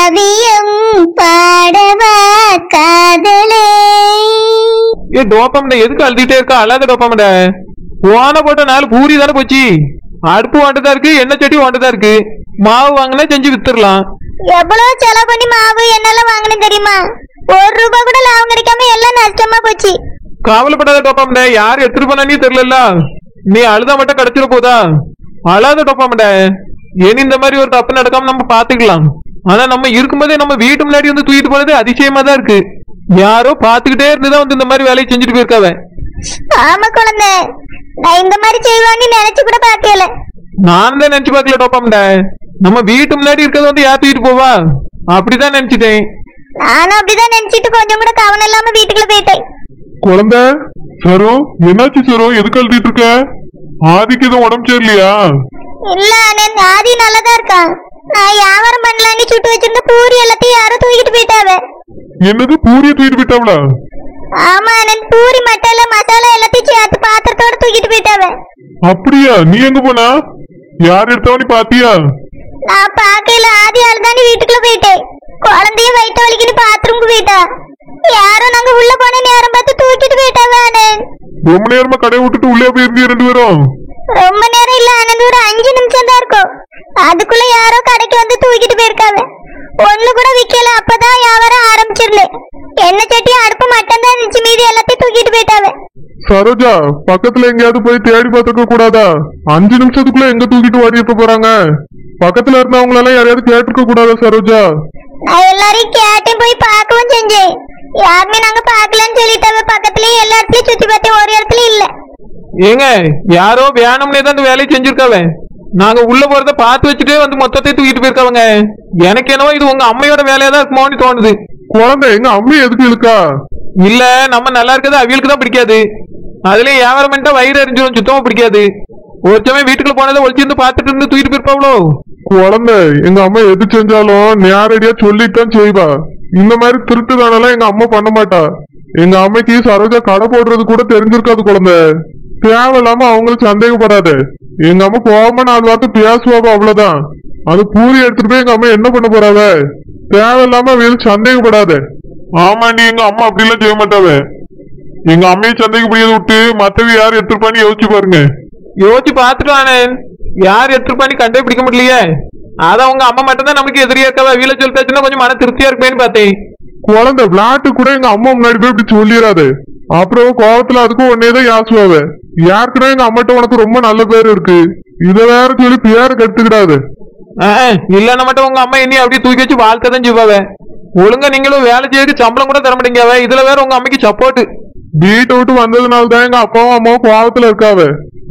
காவியம் பாடவா காதலே. ஏ டோப்பமண்ட எதுக்கு அழுதுகிட்டே இருக்கா? அழாத டோப்பமண்ட. ஓன போட்ட 4 பூரி தானே போச்சு. அடுப்பு வாண்டதா இருக்கு, எண்ணெய் சட்டி வாண்டதா இருக்கு. மாவு வாங்கினா செஞ்சு வித்துடலாம். எவ்வளவு செலவு பண்ணி மாவு எண்ணெல்லாம் வாங்கணும் தெரியுமா? 1 ரூபாய் கூட லாபம் கிடைக்காம எல்லாம் நஷ்டமா போச்சு. கவலைப்படாத டோப்பமண்ட, யார் எடுத்துட்டு போனானே தெரியல. நீ அழுதா மட்டும் கிடைச்சிட போதா? அழாத டோப்பமண்ட. இனி இந்த மாதிரி ஒரு தப்பு நடக்காம நம்ம பாத்துக்கலாம். ஆனா நம்ம இருக்கும்போதே நம்ம வீட்டு முன்னாடி வந்து தூக்கிட்டு போனது அதிசயமா தான் இருக்கு. யாரோ பாத்துக்கிட்டே இருந்துதான் வந்து இந்த மாதிரி வேலையை செஞ்சுட்டு போயிருக்காவ. ஆமா குழந்தை, நான் இந்த மாதிரி செய்வான்னு நினைச்சு கூட பாக்கல. நான் தான் நினைச்சு பாக்கல டோப்பமண்ட. நம்ம வீட்டு முன்னாடி இருக்கிறத வந்து யார் தூக்கிட்டு போவா? அப்படிதான் நினைச்சிட்டேன். நானும் அப்படிதான் நினைச்சிட்டு கொஞ்சம் கூட கவனம் இல்லாம வீட்டுக்குள்ள போயிட்டேன். குழந்தை சரோ, என்னாச்சு சரோ? எதுக்கு அழுதிட்டு இருக்க? ஆதிக்கு எதுவும் உடம்பு சரியில்லையா? இல்ல அண்ணன், ஆதி நல்லதா இருக்கான். நான் வியாபாரம் பண்ணலான்னு சுட்டு வச்சிருந்த பூரி எல்லாத்தையும் யாரும் தூக்கிட்டு போயிட்டாவ. என்னது, பூரிய தூக்கிட்டு போயிட்டாவளா? ஆமா அண்ணன், பூரி மட்டல மசாலா எல்லாத்தையும் சேர்த்து பாத்திரத்தோட தூக்கிட்டு போயிட்டாவ. அப்படியா? நீ எங்க போனா? யார் எடுத்தவனி பாத்தியா? நான் பாக்கையில ஆதி ஆளுதாண்டி வீட்டுக்குள்ள போயிட்டேன். குழந்தைய வயிற்று வலிக்குன்னு பாத்ரூமுக்கு போயிட்டா. யாரும் நாங்க உள்ள போன நேரம் பார்த்து தூக்கிட்டு போயிட்டாவ அண்ணன். ரொம்ப நேரமா கடையை விட்டுட்டு உள்ளே போயிருந்தீங்க 2 பேரும்? ரொம்ப நேரம் இல்ல அண்ணன், ஒரு 5 நிமிஷம் தான் இருக்கும். அதுக்குள்ள யாரோ கடைக்கு வந்து தூக்கிட்டு போயிருக்காவ. ஒண்ணு கூட விக்கல. அப்பதான் வியாபாரம் ஆரம்பிச்சிருல. எண்ணெய் சட்டி அடுப்பு மட்டும் தான் இருந்துச்சு, மீதி எல்லாத்தையும் தூக்கிட்டு போயிட்டாவ. சரோஜா, பக்கத்துல எங்கேயாவது போய் தேடி பார்த்துக்க கூடாதா? 5 நிமிஷத்துக்குள்ள எங்க தூக்கிட்டு ஓடி இருக்க போறாங்க? பக்கத்துல இருந்தவங்க எல்லாம் யாரையாவது கேட்டுக்க கூடாதா சரோஜா? நான் எல்லாரையும் கேட்டேன், போய் பார்க்கவும் செஞ்சேன். யாருமே நாங்க பாக்கலன்னு சொல்லிட்டாவ. பக்கத்துலயே எல்லா இடத்துலயும் சுத்தி பார்த்தேன், ஒரு இடத்துல இல்ல. ஏங்க, யாரோ வேணும்னே தான் இந்த வேலையை செஞ்சிருக்காவ. நாங்க உள்ள போறத பார்த்து வச்சுட்டே வந்து மொத்தத்தை தூக்கிட்டு போயிருக்காவங்க. எனக்கு என்னவோ இது உங்க அம்மையோட வேலையா தான் இருக்குமோன்னு தோணுது. குழந்தை எங்க அம்மா எதுக்கு இருக்கா? இல்ல, நம்ம நல்லா இருக்கிறது அவியலுக்கு தான் பிடிக்காது. அதுலயும் வியாபாரம் பண்ணிட்டா வயிறு எரிஞ்சிடும், சுத்தமா பிடிக்காது. ஒரு சமயம் வீட்டுக்குள்ள போனதை ஒழிச்சிருந்து பார்த்துட்டு இருந்து தூக்கிட்டு போயிருப்பாவளோ. குழந்தை எங்க அம்மா எது செஞ்சாலும் நேரடியா சொல்லித்தான் செய்வா. இந்த மாதிரி திருட்டுதானெல்லாம் எங்க அம்மா பண்ண மாட்டா. எங்க அம்மைக்கு சரோஜா கடை போடுறது கூட தெரிஞ்சிருக்காது. குழந்தை தேவையில்லாம அவங்களுக்கு சந்தேகப்படாது. எங்க அம்மா கோபமா 4 வார்த்தை பேசுவாவா, அவ்வளவுதான். அது பூரி எடுத்துட்டு போய் எங்க அம்மா என்ன பண்ண போறாவ? தேவையில்லாம அவங்களுக்கு சந்தேகப்படாது. ஆமா, நீ எங்க அம்மா அப்படிலாம் செய்ய மாட்டாவ. எங்க அம்மையை சந்தேகப்படியதை விட்டு மத்தவ யார் எடுத்துருப்பான்னு யோசிச்சு பாருங்க. யோசிச்சு பார்த்துட்டு யார் எடுத்துருப்பான்னு கண்டே பிடிக்க முடியலையே. அதான் உங்க அம்மா மட்டும் தான் நமக்கு எதிரியா இருக்கவா. வீல சொல்லிட்டாச்சுன்னா கொஞ்சம் மன திருப்தியா இருப்பேன்னு பார்த்தேன். குழந்தை விளையாட்டு கூட எங்க அம்மா முன்னாடி போய் இப்படி சொல்லிடாது. அப்புறம் கோவத்துல அதுக்கும் ஒன்னேதான் யாசுவாவ. யாருக்குன்னா எங்க அம்மாட்ட உனக்கு ரொம்ப நல்ல பேர் இருக்கு, இத வேற சொல்லி பேரு கட்டுக்கிடாது. இல்லன்னா மட்டும் உங்க அம்மா என்னையும் அப்படியே தூக்கி வச்சு வாழ்க்கை தான் செய்வாவ. ஒழுங்கா நீங்களும் வேலை செய்யறதுக்கு சம்பளம் கூட தர மாட்டேங்க. இதுல வேற உங்க அம்மைக்கு சப்போர்ட். வீட்டை விட்டு வந்ததுனாலதான் எங்க அப்பாவும் அம்மாவும் கோவத்துல இருக்காவ.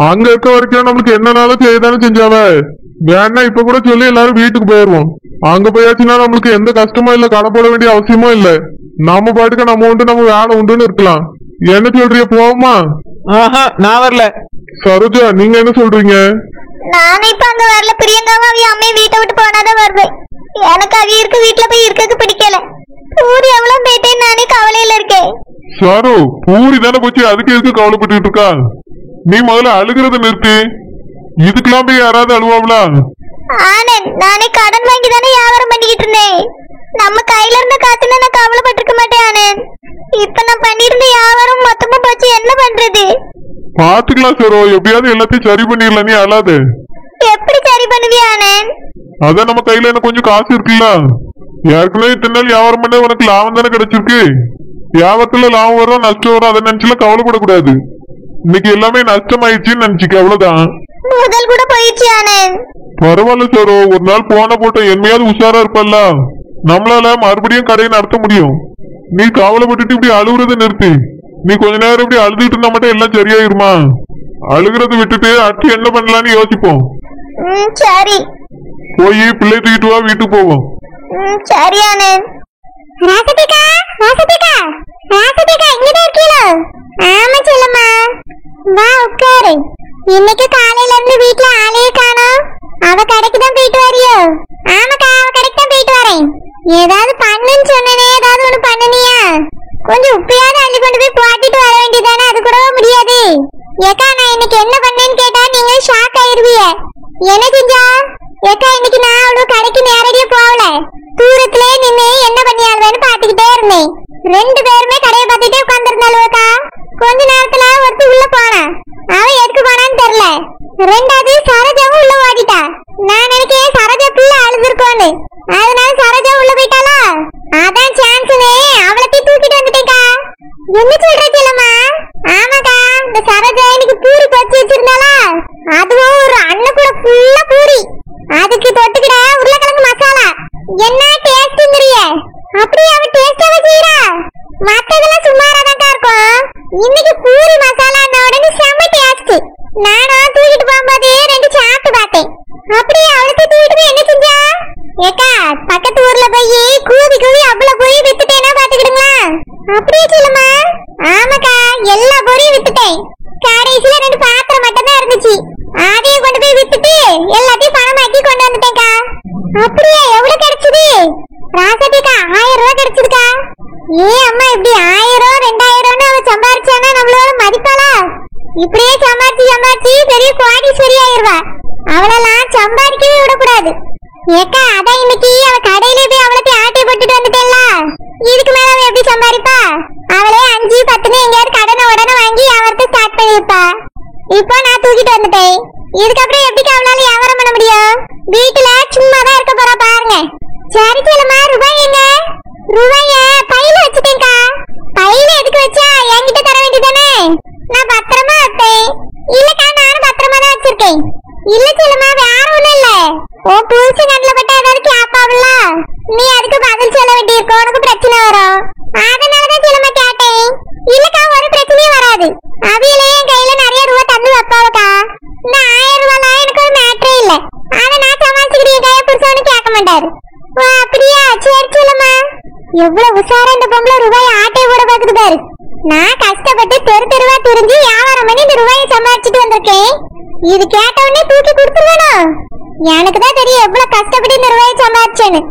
அங்க இருக்க வரைக்கும் நம்மளுக்கு என்னன்னாலும் செய்யதானே செஞ்சாவ. வேணா இப்ப கூட சொல்லி எல்லாரும் வீட்டுக்கு போயிருவோம். அங்க போயாச்சுன்னா நம்மளுக்கு எந்த கஷ்டமும் இல்ல, கடை போட வேண்டிய அவசியமும் இல்ல. நம்ம பாட்டுக்கு நம்ம உண்டு, நம்ம வேலை உண்டுன்னு இருக்கலாம். என்ன சொல்றிய, போவோமா? நான் வரல. சரோஜா, நீங்க என்ன சொல்றீங்க? நானும் இப்ப அங்க வரல. பிரியங்காவும் அவிய அம்மையை வீட்டை விட்டு போனாதான் வருவேன். எனக்கு அவிய இருக்க வீட்டுல போய் இருக்கக்கு பிடிக்கல. பூரி எவ்வளவு போயிட்டேன்னு நானே கவலையில இருக்கேன். சாரு, பூரி தானே போச்சு, அதுக்கு எதுக்கு கவலைப்பட்டு இருக்கா? நீ முதல்ல அழுகிறத நிறுத்தி. இதுக்கெல்லாம் போய் யாராவது அழுவாங்களா? ஆனந்த், நானே கடன் வாங்கி தானே வியாபாரம் பண்ணிக்கிட்டு இருந்தேன். நம்ம கையில இருந்த காசுல நான் கவலைப்பட்டிருக்க மாட்டேன் ஆனந்த். இப்ப நான் பண்ணிருந்த வியாபாரம் மொத்தமா போச்சு, என்ன பண்றது? பாத்துக்கலாம் சரோ, எப்படியாவது எல்லாத்தையும் சரி பண்ணிடலாம். நீ அழாத. எப்படி சரி பண்ணுவியா ஆனந்த்? அதான் நம்ம கையில என்ன கொஞ்சம் காசு இருக்குல்ல. ஏற்கனவே இத்தனை நாள் வியாபாரம் பண்ண உனக்கு லாபம் தானே கிடைச்சிருக்கு. வியாபாரத்துல லாபம் வரும் நஷ்டம் வரும், அதை நினைச்சுலாம் கவலைப்படக்கூடாது. இன்னைக்கு எல்லாமே நஷ்டம் ஆயிடுச்சுன்னு நினைச்சுக்க, அவ்வளவுதான். முதல் கூட போயிடுச்சு ஆனந்த். பரவாயில்ல சரோ, ஒரு நாள் போன போட்ட என்னையாவது உஷாரா இருப்பல்ல. நம்மளால மறுபடியும் கடையை நடத்த முடியும். நீ கவலைப்பட்டுட்டு இப்படி அழுகுறத நிறுத்தி. நீ கொஞ்ச நேரம் இப்படி அழுதுட்டு இருந்தா மட்டும் எல்லாம் சரியாயிருமா? அழுகுறத விட்டுட்டு அடுத்து என்ன பண்ணலான்னு யோசிப்போம். சரி, போய் பிள்ளை தூக்கிட்டு வா, வீட்டுக்கு போவோம். சரி ஆனந்த். ராசதிகா, ராசதிகா, ராசதிகா, இங்கதான் இருக்கீங்களா? ஆமா செல்லம்மா, வா உட்காரு. இன்னைக்கு காலையில இருந்து வீட்டுல ஆளையே காணோம். அவ கடைக்கு தான் போயிட்டு வரியா? ஆமாக்கா, அவ கடைக்கு தான் போயிட்டு வரேன். ஏதாவது பண்ணுன்னு சொன்னனே, ஏதாவது ஒண்ணு பண்ணனியா? கொஞ்சம் உப்பையாவது அள்ளி கொண்டு போய் போட்டிட்டு வர வேண்டியதானே, அது கூடவா முடியாது? ஏக்கா, நான் இன்னைக்கு என்ன பண்ணேன்னு கேட்டா நீங்க ஷாக் ஆயிருவீங்க. என்ன செஞ்சா? ஏக்கா, இன்னைக்கு நான் அவ்வளவு கடைக்கு நேரடியா போகல. தூரத்துல நின்னு என்ன பண்ணியாள்வேன்னு பாத்துக்கிட்டே இருந்தேன். 2 பேருமே கடையை பார்த்துட்டே உட்கார்ந்துருந்தாளுக்கா. கொஞ்ச நேரத்துல ஒருத்தி உள்ள போனா. அவ எதுக்கு போனான்னு தெரியல. 2வது சரோஜாவும் உள்ள ஓடிட்டா. நான் நினைக்கிறேன் சரோஜா பிள்ளை அழுதுருக்கோன்னு. அதனால சரோஜா உள்ள போயிட்டாளா, அதான் சான்ஸ்னே அவளத்தை தூக்கிட்டு வந்துட்டேன்க்கா. என்ன சொல்ற செல்லம்மா? ஆமாக்கா, இந்த சரோஜா எனக்கு பூரி பச்சு வச்சிருந்தாளா, அதுவும் ஒரு அண்ணன் கூட ஃபுல்லா பூரி, அதுக்கு தொட்டுக்கிட உருளைக்கிழங்கு மசாலா. என்ன டேஸ்ட்ங்கறிய? அப்படியே அவ டேஸ்டாவே செய்றா. மத்ததெல்லாம் சுமாராதான்க்கா இருக்கும். இன்னைக்கு பூரி மசாலான உடனே செம்ம டேஸ்ட். நானும் தூக்கிட்டு போகும்போது 2 சாப்பிட்டு பார்த்தேன். அப்படியே அவளுக்கு தூக்கிட்டு போய் என்ன செஞ்சா? ஏக்கா, பக்கத்து ஊர்ல போய் கூவி கூவி அவ்வளவு போய் வித்துட்டேனா பாத்துக்கிடுங்களா? அப்படியே சொல்லுமா? ஆமாக்கா, எல்லா பொரியும் வித்துட்டேன். கடைசியில 2 பாத்திரம் மட்டும் தான் இருந்துச்சு. அதையும் கொண்டு போய் வித்துட்டு எல்லாத்தையும் பணமாக்கி கொண்டு வந்துட்டேன்க்கா. அப்படியே எவ்வளவு கிடைச்சது? ராசதிக்கா 1000 ரூபாய் கிடைச்சதுக்கா. அம்மா இப்படி 1000 2000 அவ சம்பாரிச்சானா நம்மளோட மதிப்பாளா? இப்படியே சம்பாரிச்சு பெரிய கோடீஸ்வரி ஆயிருவா. அவளெல்லாம் சம்பாதிக்கவே விடக்கூடாது. ஏக்கா, அதான் இன்னைக்கு அவ கடையிலே போய் அவளுக்கு ஆட்டை போட்டுட்டு வந்துட்டேன்ல. இதுக்கு மேல அவ எப்படி சம்பாதிப்பா? அவளே 5 10 எங்கேயாவது கடனை உடனே வாங்கி வியாபாரத்தை ஸ்டார்ட் பண்ணிருப்பா. இப்போ நான் தூக்கிட்டு வந்துட்டேன். இதுக்கப்புறம் எப்படி அவளால வியாபாரம் பண்ண முடியும்? வீட்டுல சும்மாதான் இருக்க போறா பாருங்க. சரி செல்லம்மா, ரூபாய் எங்க? ரூபாய பையில வச்சுட்டேன்க்கா. பையில எதுக்கு வச்சா? என்கிட்ட தர வேண்டியதானே? நான் பத்திரமா வைப்பேன். இல்லக்கா, நானும் பத்திரமா தான் வச்சிருக்கேன். இல்ல செல்லம்மா, வேற ஒண்ணும் இல்ல. ஓ புதுசு கண்ணுல பட்ட ஏதாவது கேப்பாவில்ல, நீ அதுக்கு பதில் சொல்ல வேண்டியிருக்கும். உனக்கு பிரச்சனை வரும். அதனாலதான் செல்லம்மா கேட்டேன். இல்லக்கா, ஒரு பிரச்சனையும் வராது. அவியலே என் கையில நிறைய ரூபாய் தந்து வைப்பாவக்கா. இந்த 1000 ரூபாய்லாம் எனக்கு ஒரு மேட்டரே இல்ல. அதை நான் சமாளிச்சுக்கிறேன். கையை புடிச்சவனு கேட்க மாட்டாரு. ஓ அப்படியா? சரி செல்லம்மா. எவ்வளவு உஷாரா இந்த பொம்பளை ரூபாய் ஆட்டை போட பாக்குது பாரு. நான் கஷ்டப்பட்டு தெருவா திரிஞ்சு வியாபாரம் பண்ணி இந்த ரூபாயை சம்பாதிச்சுட்டு வந்திருக்கேன். இது கேட்ட உடனே தூக்கி கொடுத்துருவேனா? எனக்கு தான் தெரியும் எவ்வளவு கஷ்டப்பட்டு இந்த ரூபாயை சம்பாதிச்சேன்னு.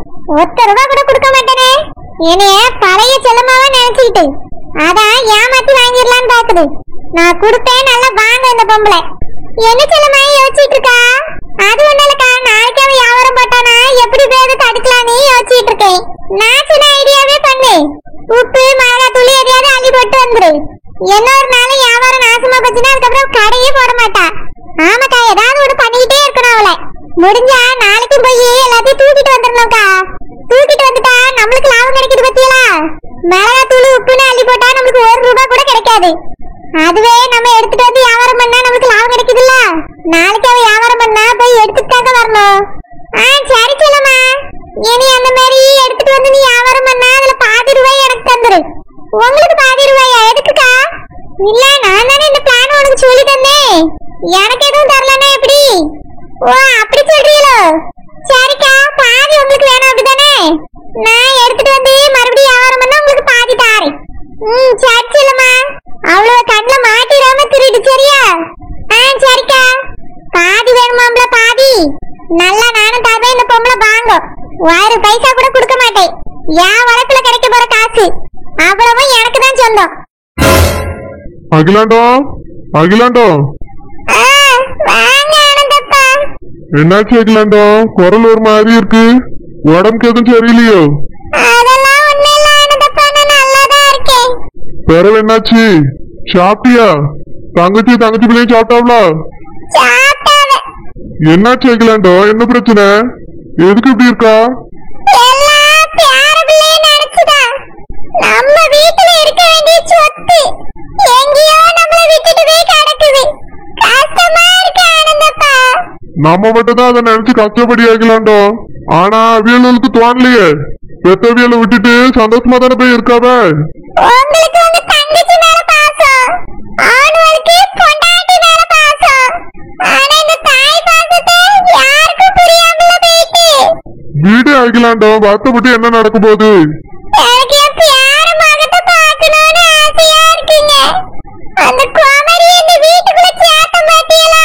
1 ரூபாய் கூட கொடுக்க மாட்டேனே. என்னைய பழைய செல்லமாவா நினைச்சுக்கிட்டு அதான் ஏமாத்தி வாங்கிடலான்னு பாக்குது. நான் கொடுப்பேன், நல்லா வாங்க இந்த பொம்பளை. என்ன செல்லமா யோசிச்சுட்டு இருக்கா? அது ஒண்ணும் இல்லக்கா, நாளைக்கு அவன் வியாபாரம் போட்டானா எப்படி பேரு தடுக்கலான்னு யோசிச்சுட்டு இருக்கேன். நான் சொன்ன ஐடியாவே பண்ணு. உப்பு மிளகாத்தூள் எதையாவது அள்ளி போட்டு வந்துரு. என்ன ஒரு நாள் வியாபாரம் நாசமா போச்சுன்னா அதுக்கப்புறம் கடையே போட மாட்டா. ஆமாக்கா, ஏதாவது ஒண்ணு பண்ணிக்கிட்டே இருக்கணும் அவளை. முடிஞ்சா நாளைக்கு போய் எல்லாத்தையும் தூக்கிட்டு வந்துடணும்க்கா. தூக்கிட்டு வந்துட்டா நம்மளுக்கு லாபம் கிடைக்குது பத்தியலா? மிளகாத்தூள் உப்புன்னு அள்ளி போட்டா நம்மளுக்கு 1 ரூபாய் கூட கிடைக்காது. அதுவே நம்ம எடுத்துட்டு வந்து வியாபாரம் பண்ணா நமக்கு லாபம் கிடைக்குதுல்ல. நாளைக்கு அவ வியாபாரம் பண்ணா போய் எடுத்துட்டு தாங்க வரணும். சரி செல்லம்மா, இனி அந்த மாதிரி எடுத்துட்டு வந்து நீ வியாபாரம் பண்ணா அதுல பாதி ரூபாய் எனக்கு தந்துரு. உங்களுக்கு பாதி ரூபாயா? எதுக்குக்கா? இல்ல, நான் தானே இந்த பிளான் உனக்கு சொல்லி தந்தேன். எனக்கு எதுவும் தரலன்னா எப்படி? ஓ அப்படி சொல்றீங்களோ? சரிக்கா, பாதி உங்களுக்கு வேணும் அப்படிதானே? நான் எடுத்துட்டு வந்து மறுபடியும் வியாபாரம் பண்ணா உங்களுக்கு பாதி தாரேன். சரி செல்லம்மா, அவ்வளவு கண்ணுல மாட்டிடாம திருடு, சரியா? சரிக்கா. பாதி வேணுமாம்ல? பாதி நல்லா நானும் தரேன். இந்த பொம்பளை வாங்க, 1 பைசா கூட கொடுக்க மாட்டேன். என் வளத்துல கிடைக்க போற காசு அவ்வளவும் எனக்கு தான் சொந்தம். அகிலாண்டம், அகிலாண்டம். வாங்க ஆனந்தப்பா. என்னாச்சு அகிலாண்டம்? குரல் ஒரு மாதிரி இருக்கு. உடம்புக்கு எதுவும் சரியில்லையோ? அதெல்லாம் ஒண்ணு இல்ல ஆனந்தப்பா, நான் நல்லாதான் இருக்கேன். பிறகு என்னாச்சு? சாப்பிட்டியா? தங்கச்சி பிள்ளையும் சாப்பிட்டாவளா? என்னாச்சு அகிலாண்டம்? என்ன பிரச்சனை? எதுக்கு இப்படி இருக்கா? நம்ம வீட்டுல இருக்க வேண்டிய சொத்து எங்கேயோ நம்மள விட்டுட்டு போய் கிடக்குது. கஷ்டமா இருக்கு ஆனந்தப்பா. நம்ம மட்டும் தான் அதை நினைச்சு கஷ்டப்படி ஆகலாண்டோம். ஆனா அவியலுக்கு தோணலையே. பெத்தவியலை விட்டுட்டு சந்தோஷமா தானே போய் இருக்காவ. உங்களுக்கு உங்க தங்கச்சி மேல பாசம், அவனுக்கு பொண்டாட்டி மேல பாசம். ஆனா இந்த தாய் பாசத்தை யாருக்கும் புரியாமல போயிட்டு. வீடு ஆகலாண்டோம். வருத்தப்பட்டு என்ன நடக்க போகுது? எனக்கு என் பேர மகத்தை பார்க்கணும்னு ஆசையா இருக்குங்க. அந்த கோமரி இந்த வீட்டுக்குள்ள சேத்த மாட்டியல,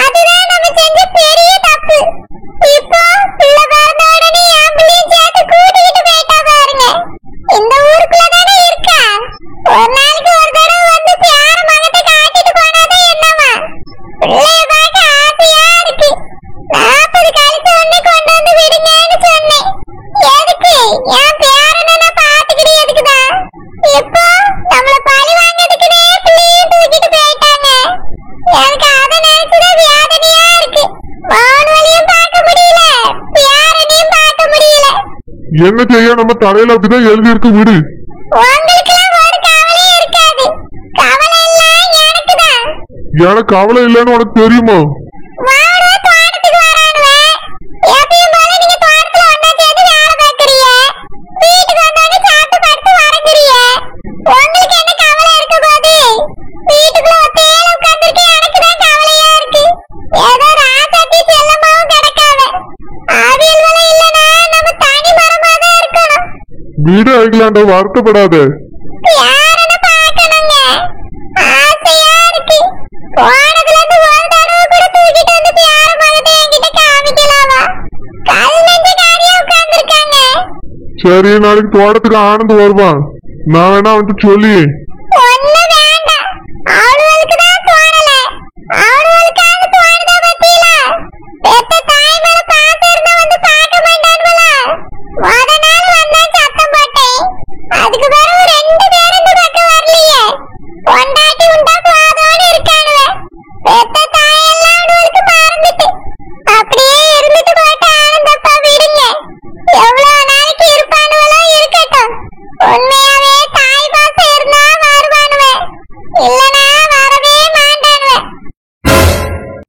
அதுதான் நம்ம செஞ்ச பெரிய தப்பு. இப்போ பிள்ளை பிறந்த உடனே என் பிள்ளையும் சேர்த்து கூட்டிக்கிட்டு போயிட்டா பாருங்க. இந்த ஊருக்குள்ள தானே இருக்கா. ஒரு நாளைக்கு ஒரு தடவை வந்து பேர மகத்தை காட்டிட்டு போனாதான் என்னமா? பிள்ளைய பார்க்க ஆசையா இருக்கு. 40 கழிச்ச உடனே கொண்டு வந்து விடுங்கன்னு சொன்னேன். என்ன செய்ய நம்ம தலையில அப்படிதான் எழுதி இருக்கு விடு. உங்களுக்குலாம் ஒரு கவலையும் இருக்காது. கவலை எல்லாம் எனக்குதான். எனக்கு கவலை இல்லைன்னு உனக்கு தெரியுமா? வாடா தோட்டத்துக்கு வரானுவே. எப்பயும் போல நீங்க தோட்டத்துல ஒண்ணா சேர்ந்து வேலை பார்க்கறீங்க. வீட்டுக்கு வந்தானே சாப்பிட்டு படுத்து வரங்கறீங்க. உங்களுக்கு என்ன கவலை இருக்க போது? வீட்டுக்குள்ள ஒத்தையில உட்கார்ந்திருக்க எனக்கு தான் கவலையா இருக்கு. ஏதோ ராசாத்தி செல்லமாவும் கிடக்காத. ஆவியல் வலை இல்லனா நம்ம தனி மரமா தான் இருக்கணும். வீடு ஆகிக்கலாண்ட, வருத்தப்படாத. யாரன்னு பார்க்கணுங்க. ஆசையா இருக்கு. போனதுல இருந்து ஒரு தடவை கூட தூக்கிட்டு வந்து பியார மகத்தை என்கிட்ட காமிக்கலாமா? கல் நெஞ்சக்காரியா உட்கார்ந்திருக்காங்க. சரி, நாளைக்கு தோட்டத்துக்கு ஆனந்து வருவான். நான் வேணா வந்து சொல்லி. ஒண்ணு வேண்டாம். அவளுக்கு தான் தோணல. அவளுக்காக தோணுதா பத்தியில? பெத்த தாய் மேல பாசம் இருந்தா வந்து பார்க்க மாட்டான்வல. முத நாள் வந்தா சத்தம் போட்டேன். அதுக்கு பிறகு